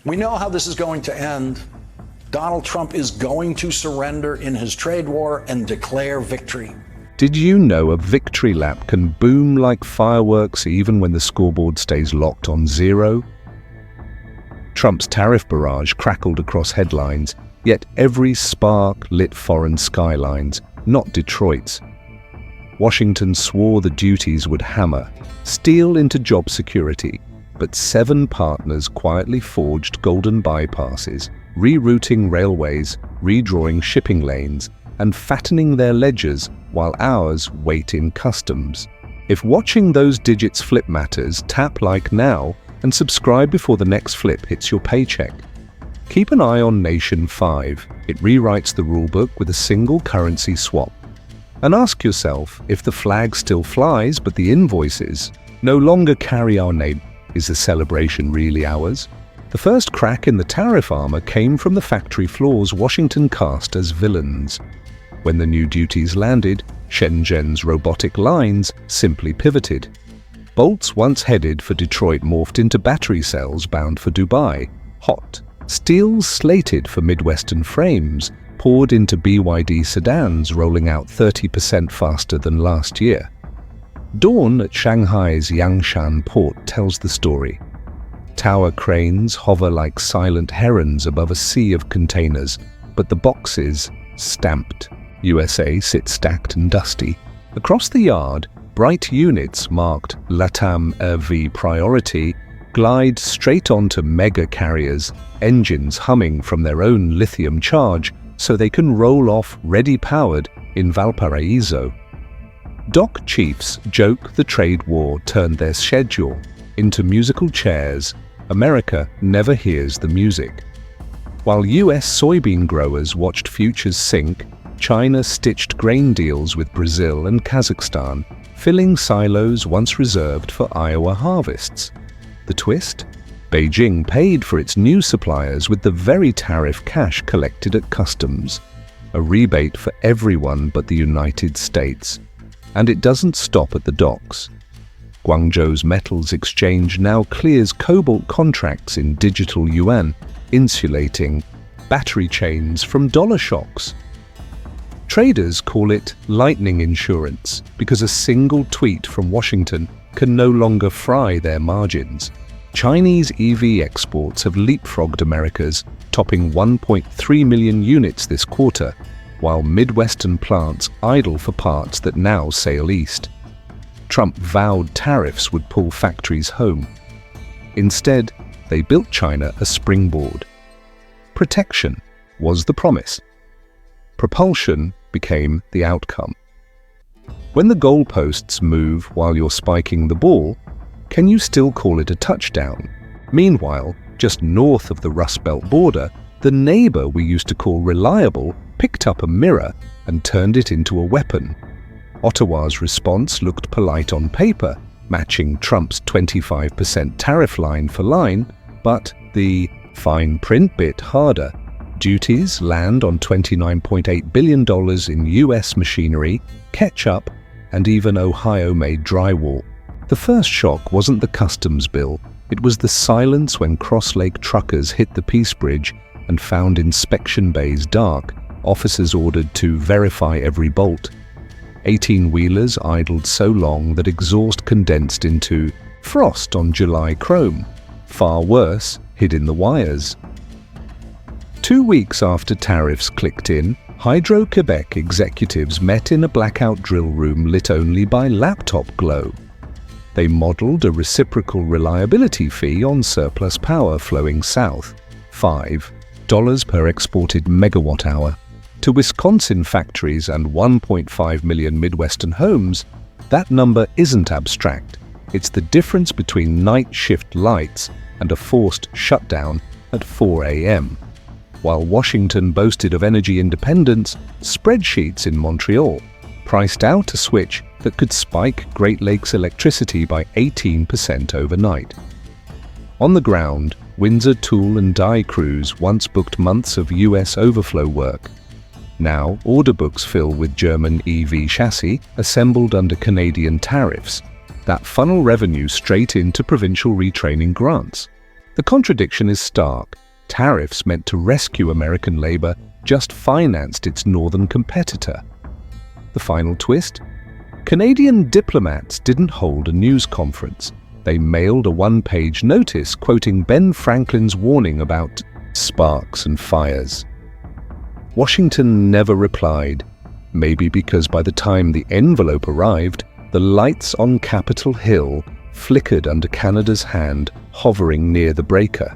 We know how this is going to end. Donald Trump is going to surrender in his trade war and declare victory. Did you know a victory lap can boom like fireworks even when the scoreboard stays locked on 0? Trump's tariff barrage crackled across headlines, yet every spark lit foreign skylines, not Detroit's. Washington swore the duties would hammer, steal into job security, but 7 partners quietly forged golden bypasses, rerouting railways, redrawing shipping lanes, and fattening their ledgers while ours wait in customs. If watching those digits flip matters, tap like now and subscribe before the next flip hits your paycheck. Keep an eye on Nation 5. It rewrites the rulebook with a single currency swap. And ask yourself, if the flag still flies but the invoices no longer carry our name, is the celebration really ours? The first crack in the tariff armor came from the factory floors Washington cast as villains. When the new duties landed, Shenzhen's robotic lines simply pivoted. Bolts once headed for Detroit morphed into battery cells bound for Dubai. Hot. Steels slated for Midwestern frames poured into BYD sedans, rolling out 30% faster than last year. Dawn at Shanghai's Yangshan port tells the story. Tower cranes hover like silent herons above a sea of containers, but the boxes, stamped. USA sit stacked and dusty. Across the yard, bright units marked LATAM RV Priority glide straight onto mega carriers, engines humming from their own lithium charge so they can roll off ready-powered in Valparaiso. Dock chiefs joke the trade war turned their schedule into musical chairs. America never hears the music. While US soybean growers watched futures sink, China stitched grain deals with Brazil and Kazakhstan, filling silos once reserved for Iowa harvests. The twist? Beijing paid for its new suppliers with the very tariff cash collected at customs, a rebate for everyone but the United States. And it doesn't stop at the docks. Guangzhou's metals exchange now clears cobalt contracts in digital yuan, insulating battery chains from dollar shocks. Traders call it lightning insurance because a single tweet from Washington can no longer fry their margins. Chinese EV exports have leapfrogged America's, topping 1.3 million units this quarter, while Midwestern plants idle for parts that now sail east. Trump vowed tariffs would pull factories home. Instead, they built China a springboard. Protection was the promise. Propulsion became the outcome. When the goalposts move while you're spiking the ball, can you still call it a touchdown? Meanwhile, just north of the Rust Belt border, the neighbor we used to call reliable picked up a mirror and turned it into a weapon. Ottawa's response looked polite on paper, matching Trump's 25% tariff line for line, but the fine print bit harder. Duties land on $29.8 billion in US machinery, ketchup, and even Ohio-made drywall. The first shock wasn't the customs bill, it was the silence when Cross Lake truckers hit the Peace Bridge and found inspection bays dark, officers ordered to verify every bolt. 18-wheelers idled so long that exhaust condensed into frost on July chrome. Far worse, hid in the wires. 2 weeks after tariffs clicked in, Hydro-Quebec executives met in a blackout drill room lit only by laptop glow. They modeled a reciprocal reliability fee on surplus power flowing south, $5 per exported megawatt hour. To Wisconsin factories and 1.5 million Midwestern homes, that number isn't abstract. It's the difference between night shift lights and a forced shutdown at 4 a.m. While Washington boasted of energy independence, spreadsheets in Montreal priced out a switch that could spike Great Lakes electricity by 18% overnight. On the ground, Windsor tool and die crews once booked months of US overflow work. Now, order books fill with German EV chassis assembled under Canadian tariffs that funnel revenue straight into provincial retraining grants. The contradiction is stark. Tariffs meant to rescue American labor just financed its northern competitor. The final twist? Canadian diplomats didn't hold a news conference. They mailed a one-page notice quoting Ben Franklin's warning about sparks and fires. Washington never replied, maybe because by the time the envelope arrived, the lights on Capitol Hill flickered under Canada's hand hovering near the breaker.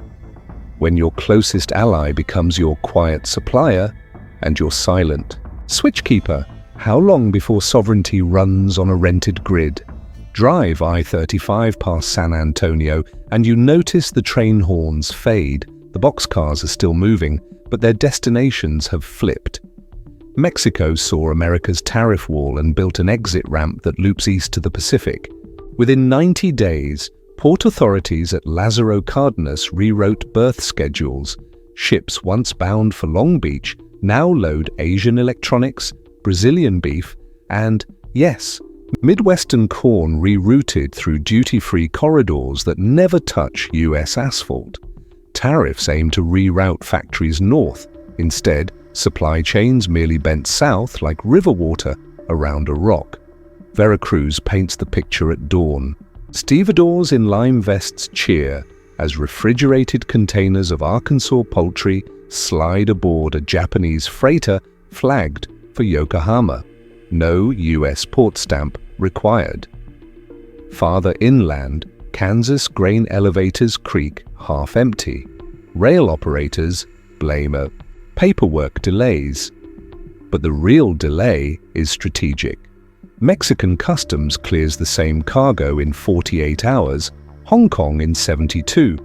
When your closest ally becomes your quiet supplier and your silent switchkeeper, how long before sovereignty runs on a rented grid? Drive I-35 past San Antonio and you notice the train horns fade. The boxcars are still moving, but their destinations have flipped. Mexico saw America's tariff wall and built an exit ramp that loops east to the Pacific. Within 90 days, port authorities at Lázaro Cárdenas rewrote berth schedules. Ships once bound for Long Beach now load Asian electronics, Brazilian beef, and, yes, Midwestern corn rerouted through duty-free corridors that never touch US asphalt. Tariffs aim to reroute factories north. Instead, supply chains merely bent south like river water around a rock. Veracruz paints the picture at dawn. Stevedores in lime vests cheer as refrigerated containers of Arkansas poultry slide aboard a Japanese freighter flagged for Yokohama. No US port stamp required. Farther inland, Kansas grain elevators creak half empty. Rail operators blame paperwork delays. But the real delay is strategic. Mexican customs clears the same cargo in 48 hours, Hong Kong in 72,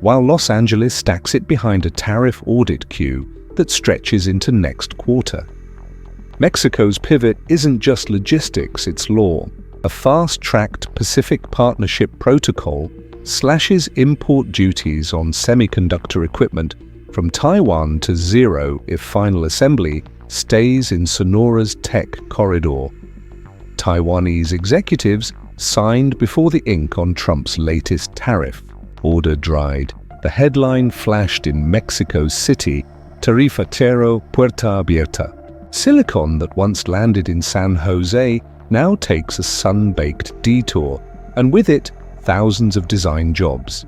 while Los Angeles stacks it behind a tariff audit queue that stretches into next quarter. Mexico's pivot isn't just logistics, it's law. A fast-tracked Pacific Partnership Protocol slashes import duties on semiconductor equipment from Taiwan to zero if final assembly stays in Sonora's tech corridor. Taiwanese executives signed before the ink on Trump's latest tariff. Order dried. The headline flashed in Mexico City, Tariff Puerta Abierta. Silicon that once landed in San Jose now takes a sun-baked detour, and with it, thousands of design jobs.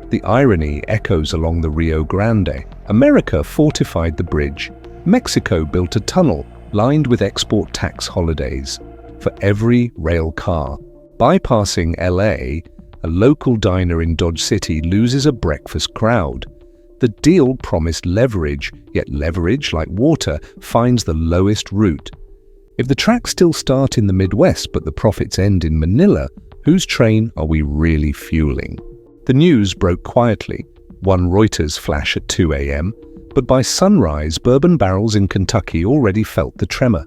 The irony echoes along the Rio Grande. America fortified the bridge. Mexico built a tunnel lined with export tax holidays for every rail car. Bypassing LA, a local diner in Dodge City loses a breakfast crowd. The deal promised leverage, yet leverage, like water, finds the lowest route. If the tracks still start in the Midwest but the profits end in Manila, whose train are we really fueling? The news broke quietly. One Reuters flash at 2 a.m., but by sunrise, bourbon barrels in Kentucky already felt the tremor.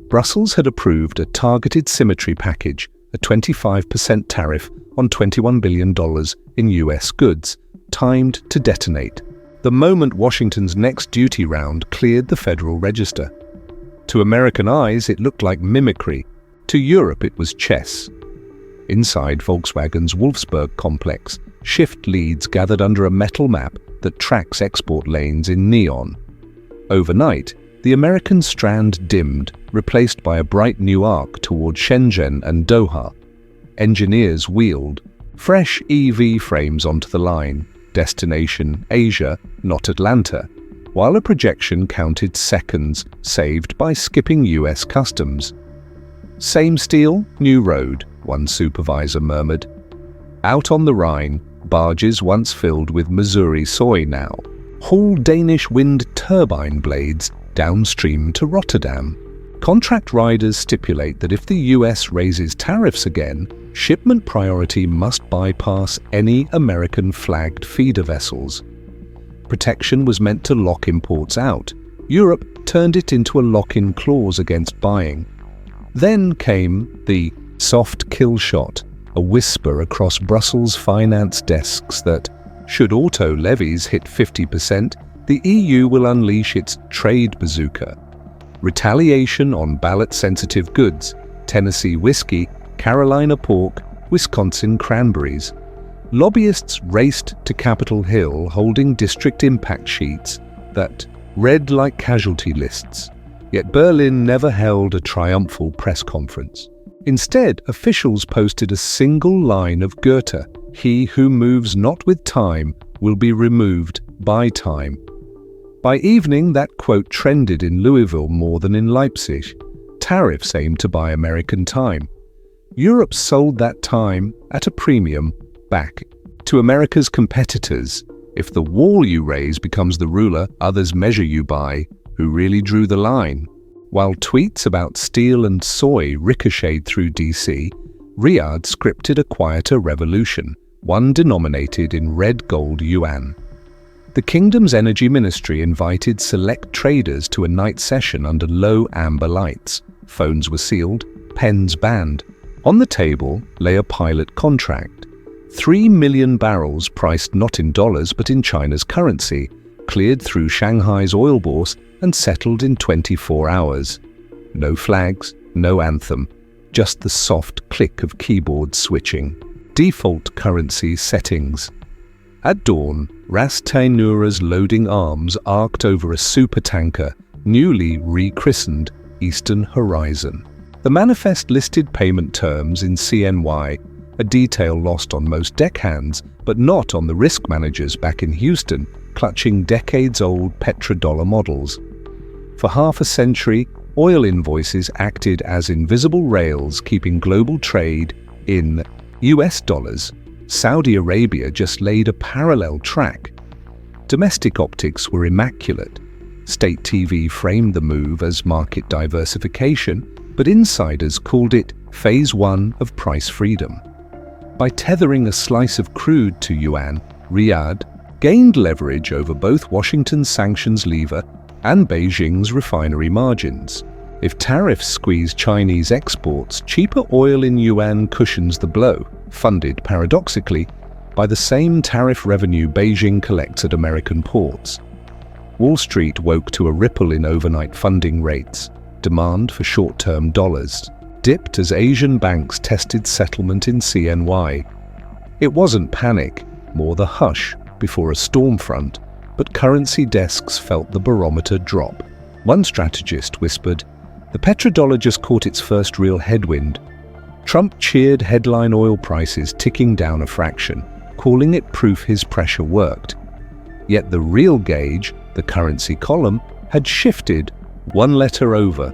Brussels had approved a targeted symmetry package, a 25% tariff on $21 billion in US goods, timed to detonate. The moment Washington's next duty round cleared the Federal Register. To American eyes, it looked like mimicry. To Europe, it was chess. Inside Volkswagen's Wolfsburg complex, shift leads gathered under a metal map that tracks export lanes in neon. Overnight, the American strand dimmed, replaced by a bright new arc toward Shenzhen and Doha. Engineers wheeled, fresh EV frames onto the line, destination Asia, not Atlanta, while a projection counted seconds saved by skipping US customs. Same steel, new road, one supervisor murmured. Out on the Rhine, barges once filled with Missouri soy now haul Danish wind turbine blades downstream to Rotterdam. Contract riders stipulate that if the US raises tariffs again, shipment priority must bypass any American-flagged feeder vessels. Protection was meant to lock imports out. Europe turned it into a lock-in clause against buying. Then came the soft kill shot, a whisper across Brussels finance desks that, should auto levies hit 50%, the EU will unleash its trade bazooka. Retaliation on ballot-sensitive goods, Tennessee whiskey, Carolina pork, Wisconsin cranberries. lobbyists raced to Capitol Hill holding district impact sheets that read like casualty lists, yet Berlin never held a triumphal press conference. Instead, officials posted a single line of Goethe, "He who moves not with time will be removed by time." By evening, that quote trended in Louisville more than in Leipzig. Tariffs aimed to buy American time. Europe sold that time at a premium back to America's competitors. If the wall you raise becomes the ruler others measure you by, who really drew the line? While tweets about steel and soy ricocheted through DC, Riyadh scripted a quieter revolution, one denominated in red gold yuan. The kingdom's energy ministry invited select traders to a night session under low amber lights. Phones were sealed, pens banned. On the table lay a pilot contract. 3 million barrels priced not in dollars but in China's currency, cleared through Shanghai's oil bourse and settled in 24 hours. No flags, no anthem, just the soft click of keyboard switching. Default currency settings. At dawn, Ras Tainura's loading arms arced over a supertanker, newly rechristened Eastern Horizon. The manifest listed payment terms in CNY, a detail lost on most deckhands, but not on the risk managers back in Houston, clutching decades-old petrodollar models. For half a century, oil invoices acted as invisible rails keeping global trade in US dollars. Saudi Arabia just laid a parallel track. Domestic optics were immaculate. State TV framed the move as market diversification, but insiders called it Phase 1 of price freedom. By tethering a slice of crude to yuan, Riyadh gained leverage over both Washington's sanctions lever and Beijing's refinery margins. If tariffs squeeze Chinese exports, cheaper oil in yuan cushions the blow, funded, paradoxically, by the same tariff revenue Beijing collects at American ports. Wall Street woke to a ripple in overnight funding rates. Demand for short-term dollars dipped as Asian banks tested settlement in CNY. It wasn't panic, more the hush before a storm front, but currency desks felt the barometer drop. One strategist whispered, "The petrodollar just caught its first real headwind." Trump cheered headline oil prices ticking down a fraction, calling it proof his pressure worked. Yet the real gauge, the currency column, had shifted one letter over.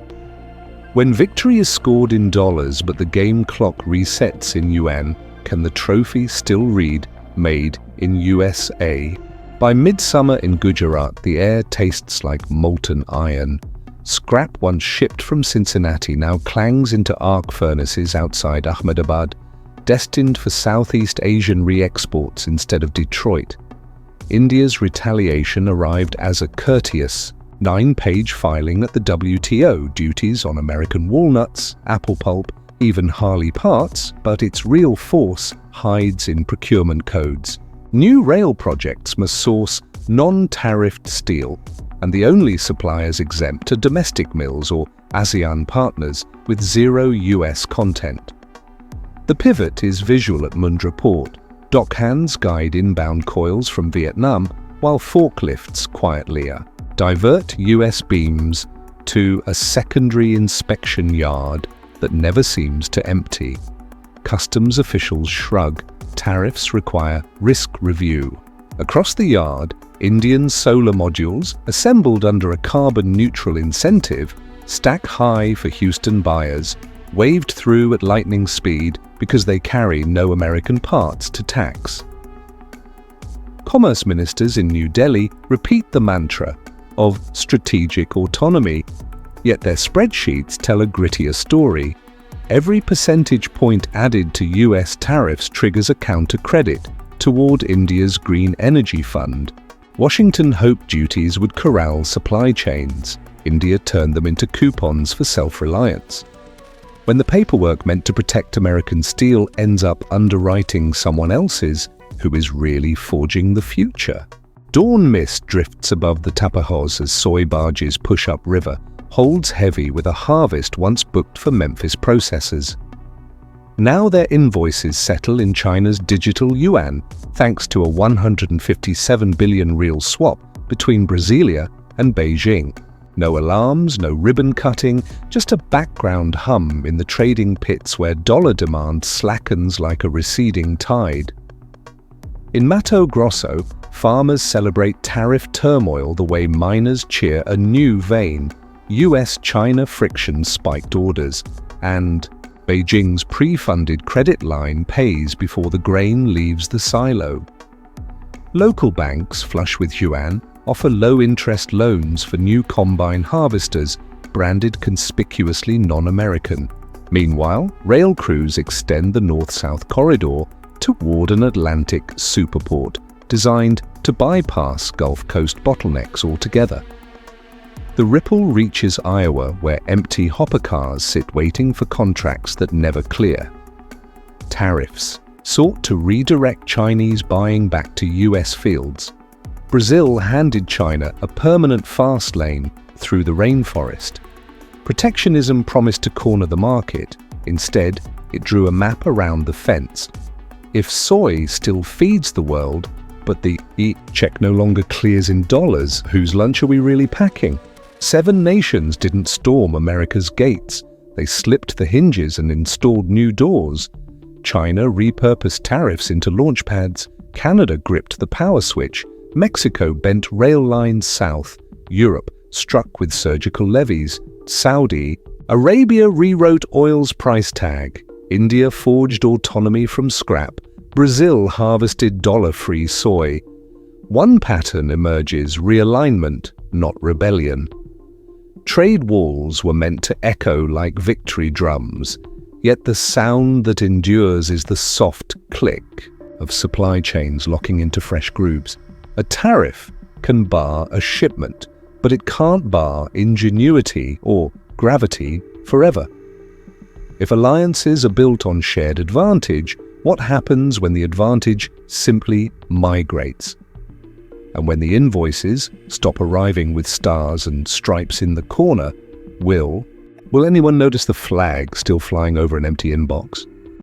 When victory is scored in dollars but the game clock resets in yuan, can the trophy still read "Made in USA"? By midsummer in Gujarat, the air tastes like molten iron. Scrap once shipped from Cincinnati now clangs into arc furnaces outside Ahmedabad, destined for Southeast Asian re-exports instead of Detroit. India's Retaliation arrived as a courteous 9-page filing at the WTO, duties on American walnuts, apple pulp, even Harley parts, but its real force hides in procurement codes. New rail projects must source non-tariffed steel, and the only suppliers exempt are domestic mills or ASEAN partners with zero US content. The pivot is visual at Mundra Port. Dockhands guide inbound coils from Vietnam, while forklifts quietly divert US beams to a secondary inspection yard that never seems to empty. Customs officials shrug. Tariffs require risk review. Across the yard, Indian solar modules, assembled under a carbon-neutral incentive, stack high for Houston buyers, waved through at lightning speed because they carry no American parts to tax. Commerce ministers in New Delhi repeat the mantra of strategic autonomy, yet their spreadsheets tell a grittier story. Every percentage point added to US tariffs triggers a counter-credit toward India's green energy fund. Washington hoped duties would corral supply chains. India turned them into coupons for self-reliance. When the paperwork meant to protect American steel ends up underwriting someone else's, who is really forging the future? Dawn mist drifts above the Tapajos as soy barges push upriver, holds heavy with a harvest once booked for Memphis processors. Now their invoices settle in China's digital yuan, thanks to a 157 billion real swap between Brasilia and Beijing. No alarms, no ribbon cutting, just a background hum in the trading pits where dollar demand slackens like a receding tide. In Mato Grosso, farmers celebrate tariff turmoil the way miners cheer a new vein. US-China friction spiked orders, and Beijing's pre-funded credit line pays before the grain leaves the silo. Local banks, flush with yuan, offer low-interest loans for new combine harvesters, branded conspicuously non-American. Meanwhile, rail crews extend the north-south corridor toward an Atlantic superport, designed to bypass Gulf Coast bottlenecks altogether. The ripple reaches Iowa, where empty hopper cars sit waiting for contracts that never clear. Tariffs sought to redirect Chinese buying back to US fields. Brazil handed China a permanent fast lane through the rainforest. Protectionism promised to corner the market. Instead, it drew a map around the fence. If soy still feeds the world, but the check no longer clears in dollars, whose lunch are we really packing? 7 nations didn't storm America's gates. They slipped the hinges and installed new doors. China repurposed tariffs into launch pads. Canada gripped the power switch. Mexico bent rail lines south. Europe struck with surgical levies. Saudi Arabia rewrote oil's price tag. India forged autonomy from scrap. Brazil harvested dollar-free soy. One pattern emerges: realignment, not rebellion. Trade walls were meant to echo like victory drums, yet the sound that endures is the soft click of supply chains locking into fresh grooves. A tariff can bar a shipment, but it can't bar ingenuity or gravity forever. If alliances are built on shared advantage, what happens when the advantage simply migrates? And when the invoices stop arriving with stars and stripes in the corner, will anyone notice the flag still flying over an empty inbox?